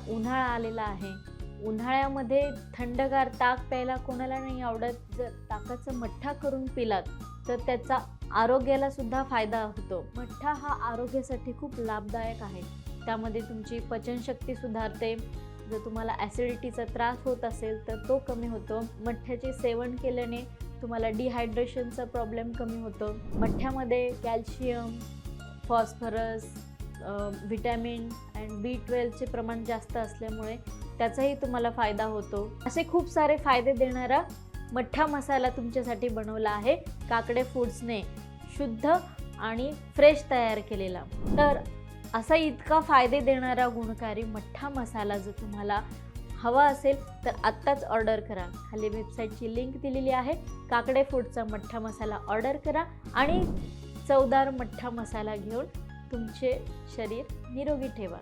उन्हाळा आलेला आहे. उन्हाळ्यामध्ये थंडगार ताक प्यायला कोणाला नाही आवडत. जर ताकाचा मठ्ठा करून पिलात तर त्याचा आरोग्याला सुद्धा फायदा होतो. मठ्ठा हा आरोग्यासाठी खूप लाभदायक आहे. त्यामध्ये तुमची पचनशक्ती सुधारते. जर तुम्हाला ॲसिडिटीचा त्रास होत असेल तर तो कमी होतो. मठ्ठ्याचे सेवन केल्याने तुम्हाला डिहायड्रेशनचा प्रॉब्लेम कमी होतो. मठ्ठ्यामध्ये कॅल्शियम, फॉस्फरस, व्हिटॅमिन अँड B12चे प्रमाण जास्त असल्यामुळे त्याचाही तुम्हाला फायदा होतो. असे खूप सारे फायदे देणारा मठ्ठा मसाला तुमच्यासाठी बनवला आहे काकडे फूड्सने, शुद्ध आणि फ्रेश तयार केलेला. तर असा इतका फायदे देणारा गुणकारी मठ्ठा मसाला जर तुम्हाला हवा असेल तर आत्ताच ऑर्डर करा. खाली वेबसाईटची लिंक दिलेली आहे. काकडे फूडचा मठ्ठा मसाला ऑर्डर करा आणि चवदार मठ्ठा मसाला घेऊन तुमचे शरीर निरोगी ठेवा.